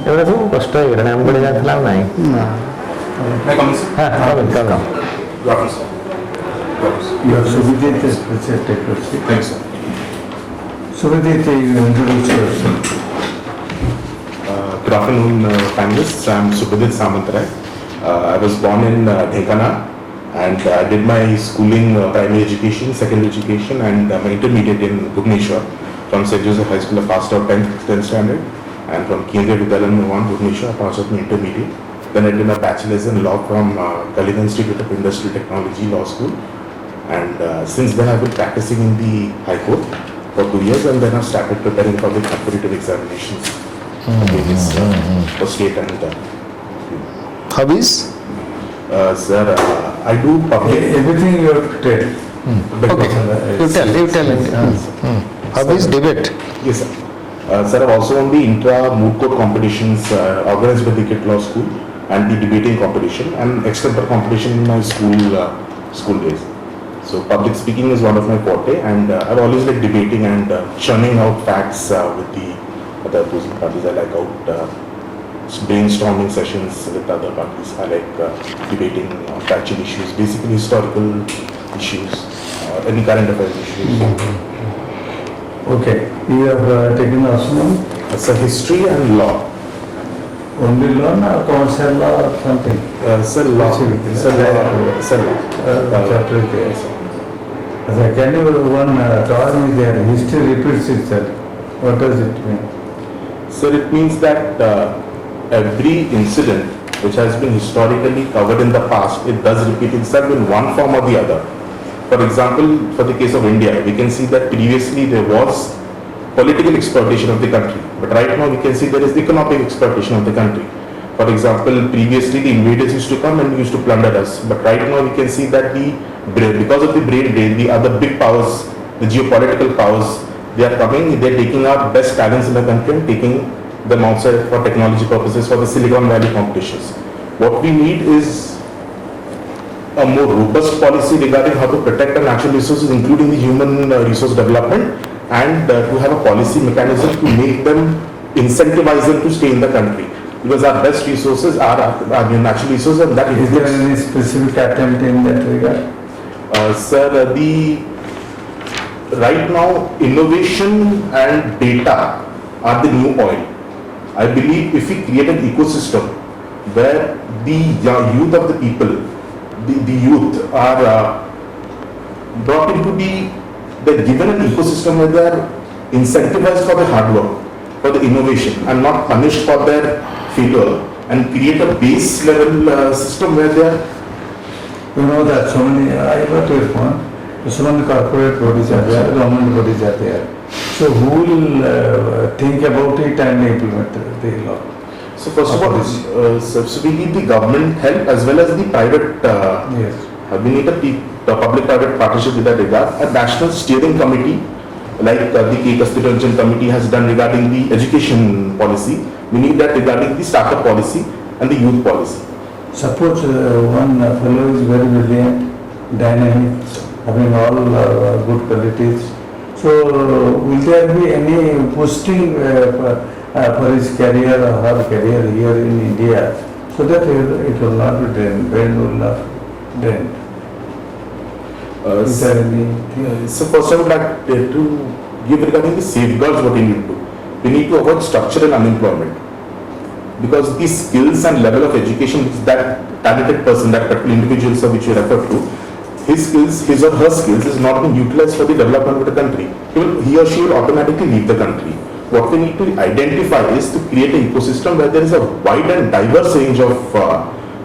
ଏଗୁଡ଼ା ସବୁ କଷ୍ଟ ହେଇଗଲାଣି ଆମ ବେଳେ ଯାହା ଥିଲା ଆଉ ନାହିଁ। Subidip is technology. Thanks, sir. Subidip, you introduce yourself. Good afternoon, panelists. I'm Subidip Samptray. I was born in Dhekana, and I did my schooling, primary education, secondary education, and my intermediate in Bhubaneswar from St. Joseph High School. I passed out 10th standard, and from Kendriya Vidyalaya No. 1, Bhubaneswar, I passed out my intermediate. Then I did my bachelor's in law from Kalina Institute of Industrial Technology Law School. And since then I've been practicing in the High Court for 2 years, and then I've started preparing for the competitive examinations for state and Hobbies? Sir, I do public. Everything you have to tell. Okay, you tell. Hobbies, debate. Yes, sir. Sir, I've also won the intra-moot court competitions organized by the Kit Law School and the debating competition and extempore competition in my school days. So public speaking is one of my forte, and I've always liked debating and churning out facts with the other opposing parties. I like out brainstorming sessions with other parties. I like debating factual issues, basically historical issues, any current affairs issues. Okay, you have taken also It's a history and law. only law or commercial law or something? Sir, law. Sir, law. Chapter there. Can you one tell me there, history repeats itself. What does it mean? Sir, it means that every incident which has been historically covered in the past, it does repeat itself in one form or the other. For example, for the case of India, we can see that previously there was political exploitation of the country, but right now we can see there is economic exploitation of the country. For example, previously the invaders used to come and used to plunder us, but right now we can see that because of the brain drain, the other big powers, the geopolitical powers, they are coming, they are taking our best talents in the country and taking them outside for technology purposes, for the Silicon Valley competitions. What we need is a more robust policy regarding how to protect our natural resources, including the human resource development, and to have a policy mechanism to make them, incentivize them to stay in the country. Because our best resources are our natural resources, and that Is there any specific attempt in that regard? Sir, right now innovation and data are the new oil. I believe if we create an ecosystem where the youth of the people, the youth are brought into they're given an ecosystem where they are incentivized for the hard work, for the innovation, and not punished for their failure, and create a base level system where they are. You know that so many, I got your point, so many corporate bodies are there, government bodies are there. So who will think about it and implement the law? So first of all, so we need the government help as well as the private. Yes. We need a public-private partnership with that regard. A national steering committee, like the K. Kasturanjan committee has done regarding the education policy. We need that regarding the startup policy and the youth policy. Suppose one fellow is very brilliant, dynamic, having all good qualities. So will there be any boosting for his career or her career here in India, so that it will not be drained, brain will not drain? Is there any? So first I would like to give regarding the safeguards what we need to do. We need to avoid structural unemployment, because the skills and level of education which that talented person, that particular individual which you referred to, his or her skills is not being utilized for the development of the country. He or she will automatically leave the country. What we need to identify is to create an ecosystem where there is a wide and diverse range of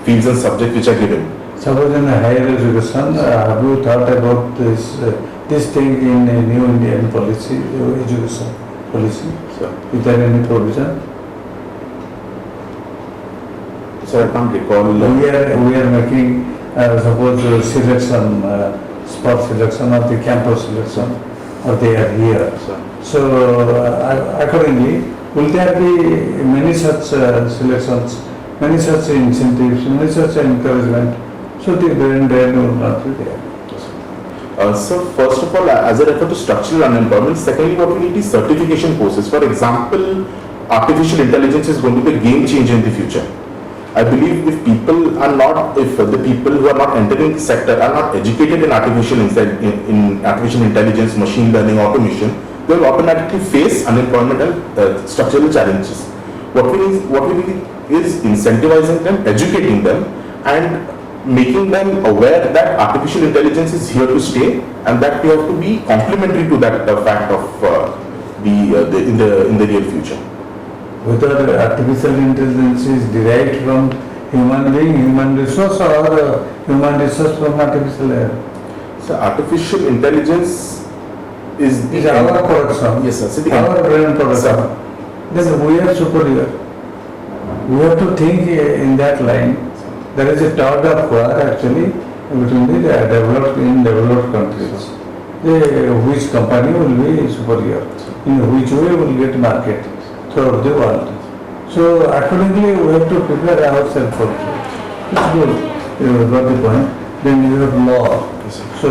fields and subjects which are given. Suppose in higher education, have you thought about this thing in a new Indian policy, education policy? So, Is there any provision? I can't recall. We are making suppose selection, spot selection or the campus selection, or they are here. So accordingly, will there be many such selections, many such incentives, many such encouragement, so the brain drain will not be there? So first of all, as I refer to structural unemployment, secondly what we need is certification courses. For example, artificial intelligence is going to be a game changer in the future. I believe if the people who are not entering the sector are not educated in artificial intelligence, machine learning, automation, they will automatically face unemployment and structural challenges. What we need is incentivizing them, educating them, and making them aware that artificial intelligence is here to stay, and that we have to be complementary to that fact of in the real future. Whether artificial intelligence is derived from human being, human resource, or human resource from artificial layer. So artificial intelligence is our production. Yes, sir. So our brain production. Then we are superior. We have to think in that line. There is a tug of war actually between the developed countries. Which company will be superior, in which way will get market throughout the world. So accordingly we have to prepare ourselves for it. It's good. You got the point. Then you have law. So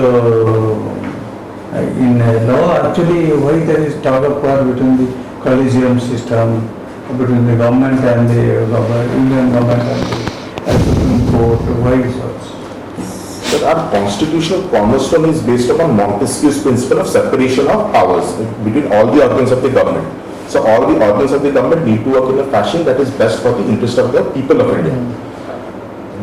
in law actually why there is tug of war between the collegium system, between the government and the Indian government and the Supreme Court, why so? But our constitutional cornerstone is based upon Montesquieu's principle of separation of powers between all the organs of the government. So all the organs of the government need to work in a fashion that is best for the interest of the people of India.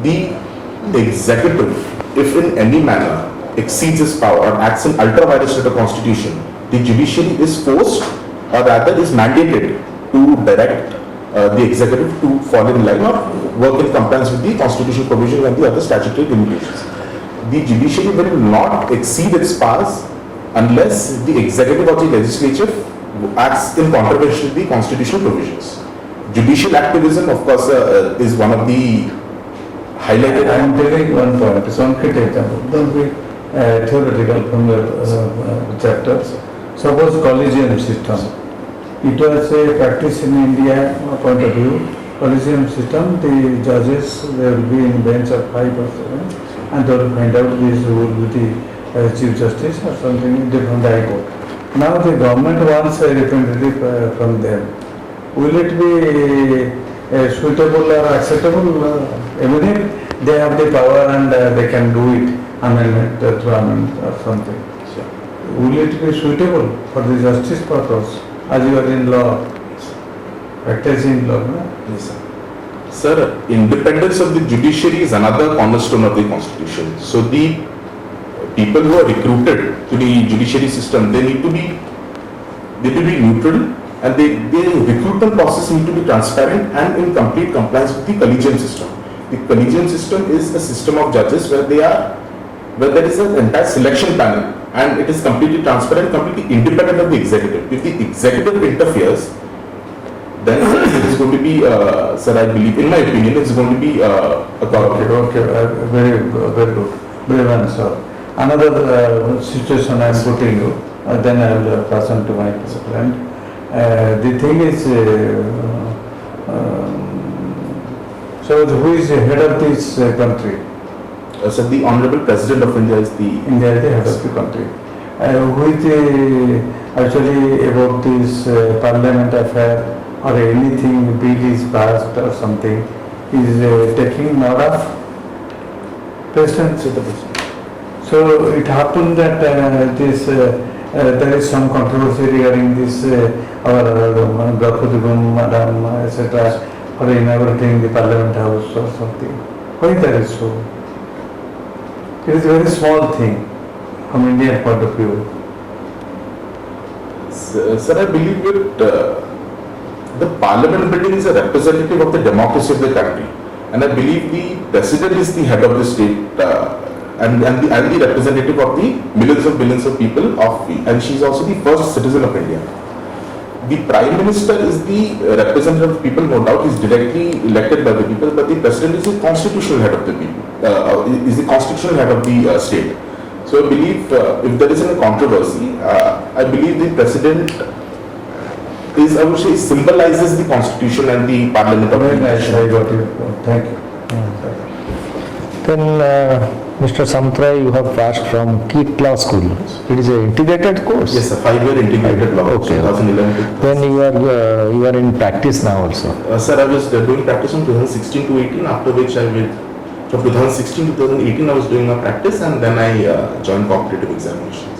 The executive, if in any manner exceeds his power or acts in ultra vires to the constitution, the judiciary is forced, or rather is mandated, to direct the executive to fall in line or work in compliance with the constitutional provisions and the other statutory limitations. The judiciary will not exceed its powers unless the executive or the legislature acts in contravention to the constitutional provisions. Judicial activism, of course, is one of the highlighted. I am telling one point, it's one quick example. Don't be theoretical from your chapters. Suppose collegium system. It was a practice in India point of view. Collegium system, the judges, they will be in bench of 5 or 7, and they will find out this will be the Chief Justice or something different High Court. Now the government wants a representative from them. Will it be suitable or acceptable? Even if they have the power and they can do it, amendment through amendment or something. Will it be suitable for the justice purpose? As you are in law, practicing law, no? Yes, sir. Sir, independence of the judiciary is another cornerstone of the constitution. So the people who are recruited to the judiciary system, they need to be neutral, and the recruitment process need to be transparent and in complete compliance with the collegium system. The collegium system is a system of judges where there is an entire selection panel, and it is completely transparent, completely independent of the executive. If the executive interferes, then it is going to be, sir, I believe, in my opinion, it's going to be a corrupted. Okay, very good. Brave answer. Another situation I am putting you, then I will pass on to my friend. The thing is, so who is the head of this country? So the Honorable President of India is the head of the country. Who is actually about this parliament affair or anything bill is passed or something is taking note of President. So it happened that there is some controversy regarding this our Draupadi Madam etc. for inaugurating the Parliament House or something. Why that is so? It is a very small thing from Indian point of view. Sir, I believe that the Parliament building is a representative of the democracy of the country, and I believe the President is the head of the state and the representative of the millions of billions of people and she is also the first citizen of India. The Prime Minister is the representative of the people, no doubt, he is directly elected by the people, but the President is the constitutional head of the people, is the constitutional head of the state. So I believe if there is a controversy, I believe the President is, I would say, symbolizes the Constitution and the Parliament of Very the nice, nation. I got you. Thank you. Then Mr. Samptray, you have passed from KIT Law School. It is an integrated course. Yes, sir. 5-year integrated law. Okay. 2011. to- Then you are in practice now also. Sir, I was doing practice from 2016 to 18, after which I went from 2016 to 2018 I was doing a practice, and then I joined competitive examinations.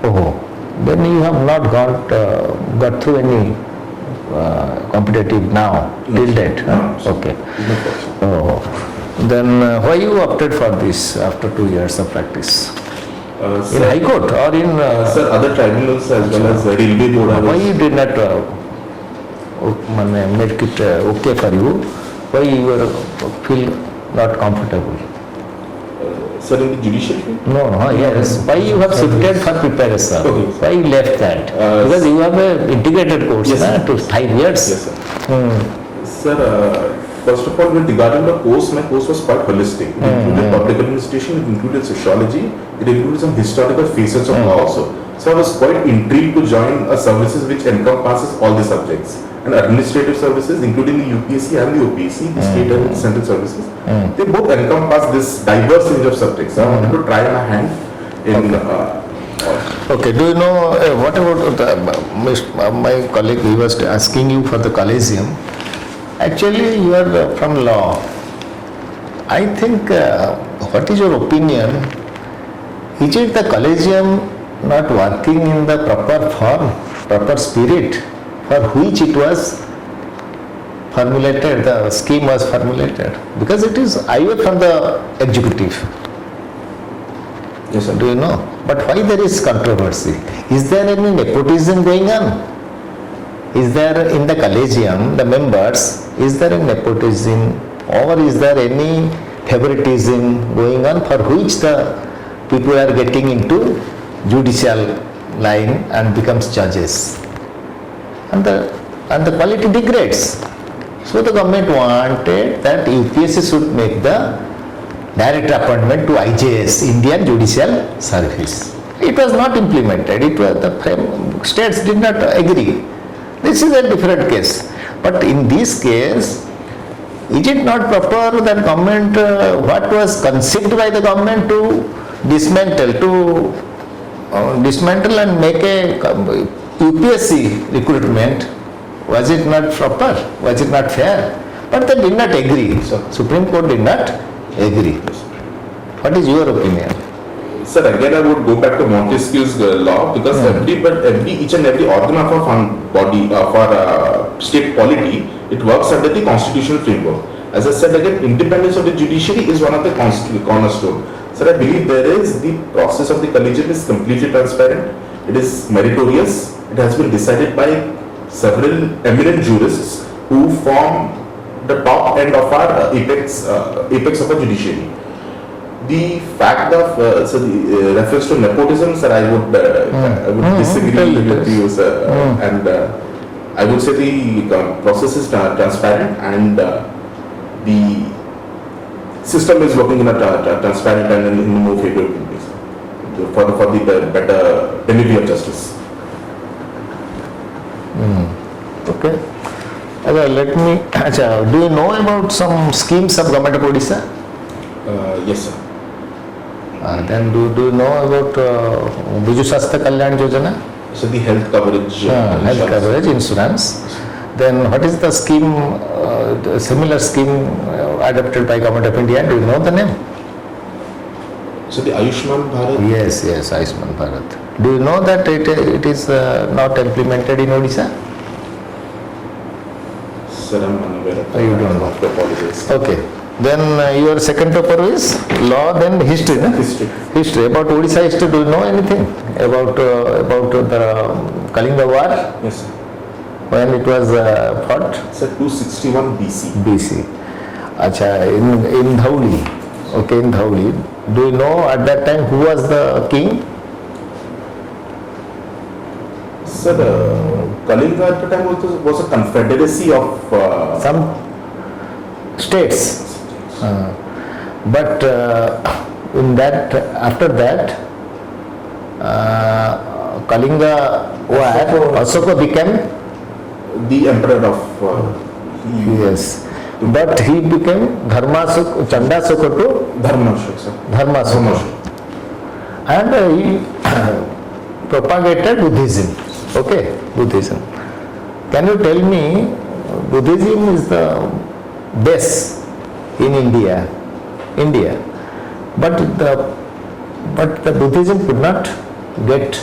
Oh, then you have not got through any competitive now No. till date. No, Huh? sir. Okay. No question. Oh, then why you opted for this after 2 years of practice? In Sir, High Court or in? sir, other tribunals as well as railway board. I Why was, you did not make it okay for you? Why you feel not comfortable? sir, in the judiciary field? No, yes. Why you have shifted for preparation? Okay. Why you left that? Because you have a integrated course, Yes, na, sir. to 5 years. Yes, sir. Hmm. Sir, first of all, with regarding the course, my course was quite holistic. It included public administration, it included sociology, it included some historical facets of law also. So I was quite intrigued to join a services which encompasses all the subjects. And administrative services, including the UPSC and the OPSC, the state and central services, they both encompass this diverse range of subjects. So I wanted to try my hand in Okay, do you know what about my colleague, he was asking you for the collegium. Actually, you are from law. I think, what is your opinion? Is it the collegium not working in the proper form, proper spirit for which it was formulated, the scheme was formulated? Because it is IO from the executive. yes, sir. Do you know? But why there is controversy? Is there any nepotism going on? Is there in the collegium, the members, is there a nepotism or is there any favoritism going on for which the people are getting into judicial line and becomes judges? And the quality degrades. So the government wanted that UPSC should make the direct appointment to IJS, Indian Judicial Service. It was not implemented. The states did not agree. This is a different case. But in this case, is it not proper that government, what was conceived by the government to dismantle and make a UPSC recruitment, was it not proper? Was it not fair? But they did not agree. So Supreme Court did not agree. What is your opinion? Sir, again I would go back to Montesquieu's law, because each and every organ of a body for state polity, it works under the constitutional framework. As I said again, independence of the judiciary is one of the cornerstone. Sir, I believe the process of the collegium is completely transparent. It is meritorious. It has been decided by several eminent jurists who form the top end of our apex of our judiciary. The fact of the reference to nepotism, sir, I would disagree with you, sir. And I would say the process is transparent, and the system is working in a transparent and in a more favorable way for the better delivery of justice. Okay. Let me. Do you know about some schemes of Government of Odisha? Yes, sir. Then do you know about Biju Swasthya Kalyan Yojana? So the health coverage. Health insurance. coverage, insurance. Then what is the scheme, the similar scheme adopted by Government of India? Do you know the name? So the Ayushman Bharat. Yes, Ayushman Bharat. Do you know that it is not implemented in Odisha? Sir, I'm unaware of that. You don't know. I have to apologize. Okay. Then your second paper is law, then history. No? History. History. About Odisha history, do you know anything? About the Kalinga War, Yes, sir. when it was fought? Sir, 261 BC. BC. Acha, in Dhauli. Okay, in Dhauli. Do you know at that time who was the king? Sir, Kalinga at the time was a confederacy of Some states. But in that, after that, Kalinga War, Ashoka became the emperor of yes. but he became Chandasukha to Dharmashuk, sir. Dharmasukha. And he propagated Buddhism. Okay, Buddhism. Can you tell me, Buddhism is the base in India, but the Buddhism could not get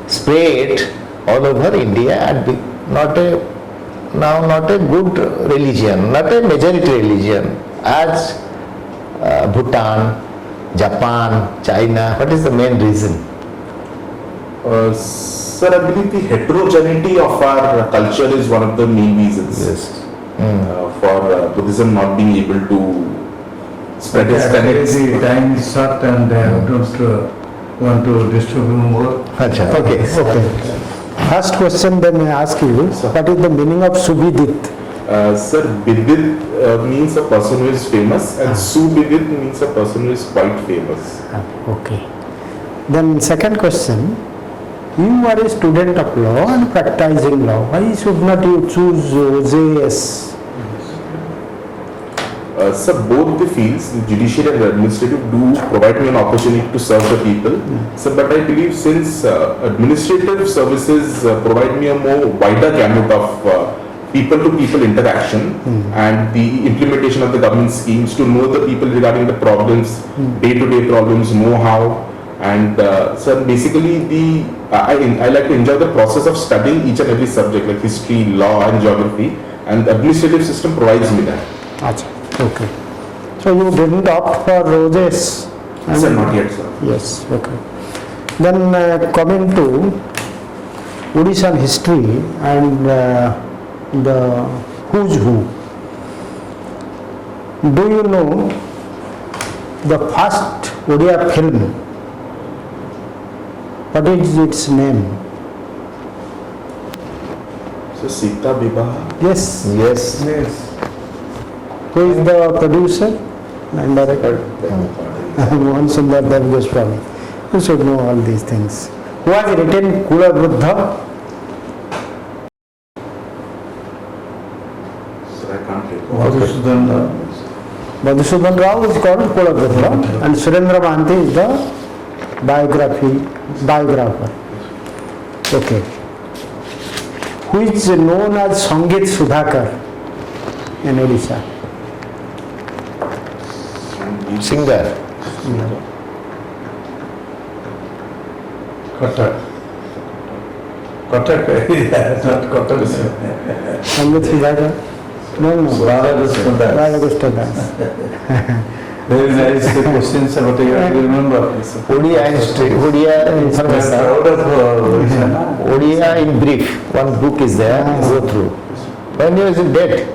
spread all over India and be not a good religion, not a majority religion as Bhutan, Japan, China. What is the main reason? Sir, I believe the heterogeneity of our culture is one of the main reasons. Yes. For Buddhism not being able to spread its tenets. The time is short and I don't want to disturb you more. Achha, okay. First question then I ask you, what is the meaning of Subidip? Sir, Bidit means a person who is famous and Subidit means a person who is quite famous. Okay. Then second question, you are a student of law and practicing law. Why should not you choose OJS? Sir, both the fields, the judiciary and administrative, do provide me an opportunity to serve the people. Sir, but I believe since administrative services provide me a more wider gamut of people-to-people interaction and the implementation of the government schemes to know the people regarding the problems, day-to-day problems, know-how. And sir, basically I like to enjoy the process of studying each and every subject like history, law and geography, and the administrative system provides me that. Achha. Okay. So you didn't opt for OJS? Sir, not yet, sir. Yes, okay. Then coming to Odisha history and the who's who. Do you know the first Odia film? What is its name? So Sita Vivaha. Yes. Yes. Yes. Who is the producer and director? Mohan Sundar Dev Goswami. You should know all these things. Who has written Kula Buddha? Sir, I can't recall. Madhusudan Rao is called Kula Buddha and Surendra Mahanti is the biographer. Okay. Who is known as Sangit Sudhakar in Odisha? Singer. Kotak. Yeah, not Kotak. Sangit Sudhakar? No. Radhakrishna Das. Very nice questions about you remember. Odia information. Proud of Odia in brief. One book is there. Go through. When is it date?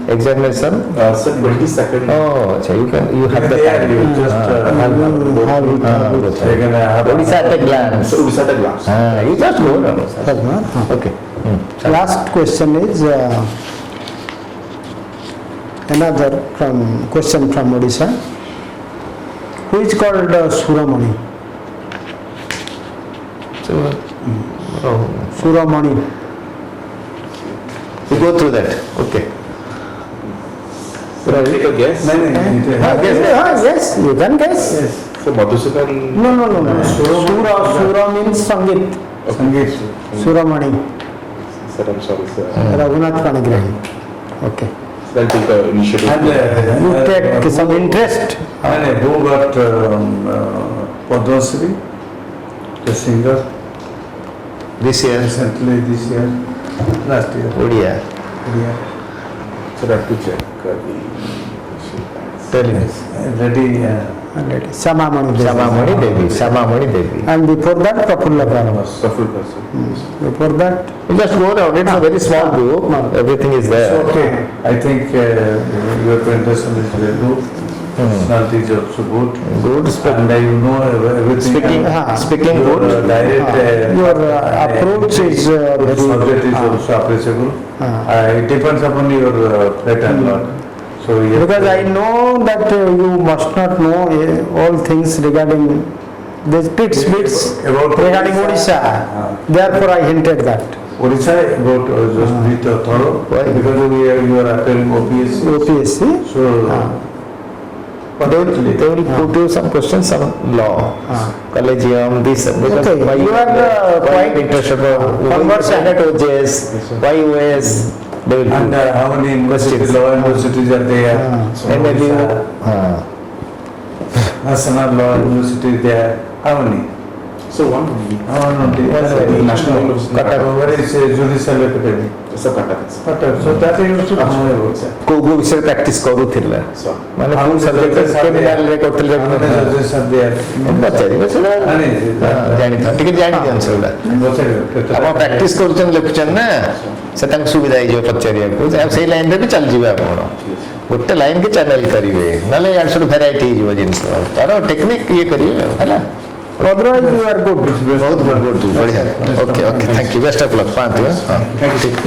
Examination? Sir, 22nd. Oh, so you have the Yeah, time. you just Odisha at a glance. So Odisha at a glance. You just go down. Okay. Last question is another question from Odisha. Who is called Suramani? Suramani. You go through that. Okay. Can I take a guess? Yes, you can guess. Yes. So Madhusudan. No. Sura means Sangit. Sangeet. Suramani. Sir, I'm sorry, sir. Raghunath Panigrahi. Okay. So I'll take the initiative. And You take some interest. and who got Padma Shri, the singer, This year, recently this year, last year. Odia. Yeah. So I have to check the Tell me. Ready. Samamani Devi. Samamani Devi. And before that, Prafulla Prabhu. Suffer person. Before that, You just go around. It's a very small book. Everything is there. Okay, I think your presentation is very good. Personality is also good. Good. And you know everything. Speaking Your good. direct your approach is the subject is very. also appreciable. It depends upon your plate and lot. So yes, Because I know that you must not know all things regarding the bits about regarding Odisha. Therefore, I hinted that. Odisha about just be thorough Why? because you are appearing OPSC. OPSC. So, They will put you some questions on law, collegium, this. Because Okay, why you are why quite interested conversant. at OJS, why OS, they will and put. how many universities, Questions. law universities are there? So, And maybe, Odisha, National Law University there. How many? So one would be National Cuttack. Where is Judicial Academy? it's a Cuttack. Cuttack. So that you should know about. କୋଉ କୋଉ ବିଷୟରେ practice କରୁଥିଲେ So ମାନେ How କୋଉ many subject judges are କ୍ରିମିନାଲରେ କରୁଥିଲେ How many judges are there? ପଚାରିବେ ସେଟା ଜାଣିଥାଅ ଟିକେ ଜାଣି ଦିଅନ୍ତୁ ସେଗୁଡ଼ା ଆପଣ ପ୍ରାକ୍ଟିସ୍ କରୁଛନ୍ତି ଲେଖୁଛନ୍ତି ନା ସେ ତାଙ୍କୁ ସୁବିଧା ହେଇଯିବ ପଚାରିବାକୁ ଆଉ ସେଇ ଲାଇନ୍ରେ ବି ଚାଲିଯିବେ ଆପଣ ଗୋଟେ ଲାଇନ୍କି ଚ୍ୟାନେଲ୍ କରିବେ ନହେଲେ ଇଆଡ଼େ ସବୁ ଭେରାଇଟି ହେଇଯିବ ଜିନିଷ ତାର ଟେକ୍ନିକ୍ ଇଏ କରିବେ ଆଉ ହେଲା Otherwise you are good. ବହୁତ ବହୁତ ବଢ଼ିଆ okay okay thank you best of luck ପାଆନ୍ତୁ ହଁ ଠିକ୍